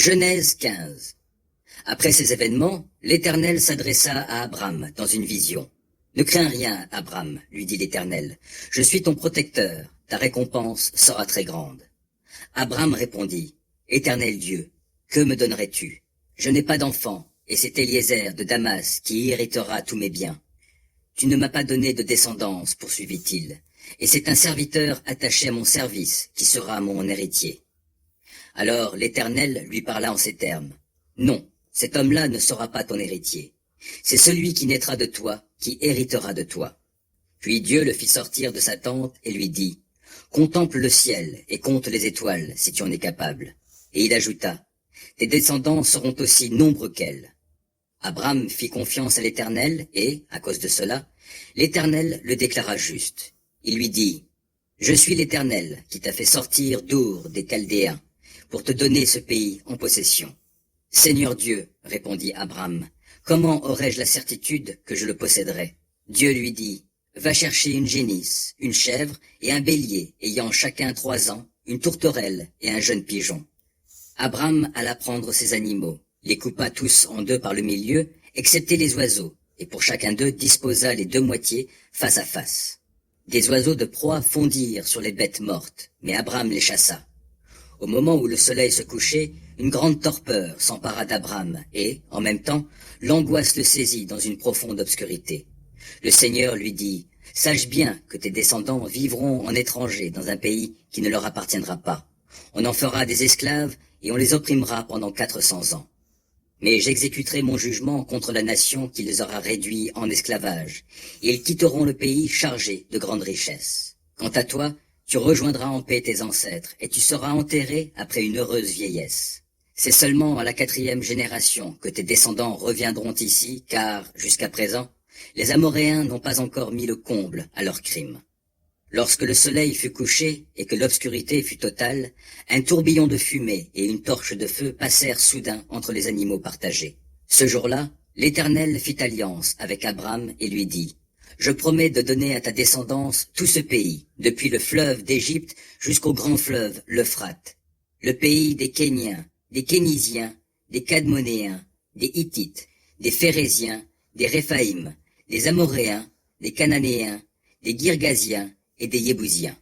Genèse 15. Après ces événements, l'Éternel s'adressa à Abram dans une vision. « Ne crains rien, Abram, lui dit l'Éternel. Je suis ton protecteur, ta récompense sera très grande. » Abram répondit, « Éternel Dieu, que me donnerais-tu? Je n'ai pas d'enfant, et c'est Eliezer de Damas qui héritera tous mes biens. Tu ne m'as pas donné de descendance, poursuivit-il, et c'est un serviteur attaché à mon service qui sera mon héritier. » Alors l'Éternel lui parla en ces termes. « Non, cet homme-là ne sera pas ton héritier. C'est celui qui naîtra de toi, qui héritera de toi. » Puis Dieu le fit sortir de sa tente et lui dit, « Contemple le ciel et compte les étoiles, si tu en es capable. » Et il ajouta, « Tes descendants seront aussi nombreux qu'elles. » Abram fit confiance à l'Éternel et, à cause de cela, l'Éternel le déclara juste. Il lui dit, « Je suis l'Éternel qui t'a fait sortir d'Our des Chaldéens pour te donner ce pays en possession. » « Seigneur Dieu, répondit Abram, comment aurais-je la certitude que je le posséderais? Dieu lui dit, « Va chercher une génisse, une chèvre et un bélier ayant chacun 3 ans, une tourterelle et un jeune pigeon. » Abram alla prendre ces animaux, les coupa tous en 2 par le milieu, excepté les oiseaux, et pour chacun d'eux disposa les 2 moitiés face à face. Des oiseaux de proie fondirent sur les bêtes mortes, mais Abram les chassa. Au moment où le soleil se couchait, une grande torpeur s'empara d'Abram et, en même temps, l'angoisse le saisit dans une profonde obscurité. Le Seigneur lui dit, « Sache bien que tes descendants vivront en étrangers dans un pays qui ne leur appartiendra pas. On en fera des esclaves et on les opprimera pendant 400 ans. Mais j'exécuterai mon jugement contre la nation qui les aura réduits en esclavage, et ils quitteront le pays chargés de grandes richesses. Quant à toi, tu rejoindras en paix tes ancêtres, et tu seras enterré après une heureuse vieillesse. C'est seulement à la 4e génération que tes descendants reviendront ici, car, jusqu'à présent, les Amoréens n'ont pas encore mis le comble à leurs crimes. » Lorsque le soleil fut couché et que l'obscurité fut totale, un tourbillon de fumée et une torche de feu passèrent soudain entre les animaux partagés. Ce jour-là, l'Éternel fit alliance avec Abram et lui dit, « Je promets de donner à ta descendance tout ce pays, depuis le fleuve d'Égypte jusqu'au grand fleuve, l'Euphrate, le pays des Kéniens, des Kénisiens, des Cadmonéens, des Hittites, des Phéréziens, des Réphaïm, des Amoréens, des Cananéens, des Girgasiens et des Yébousiens.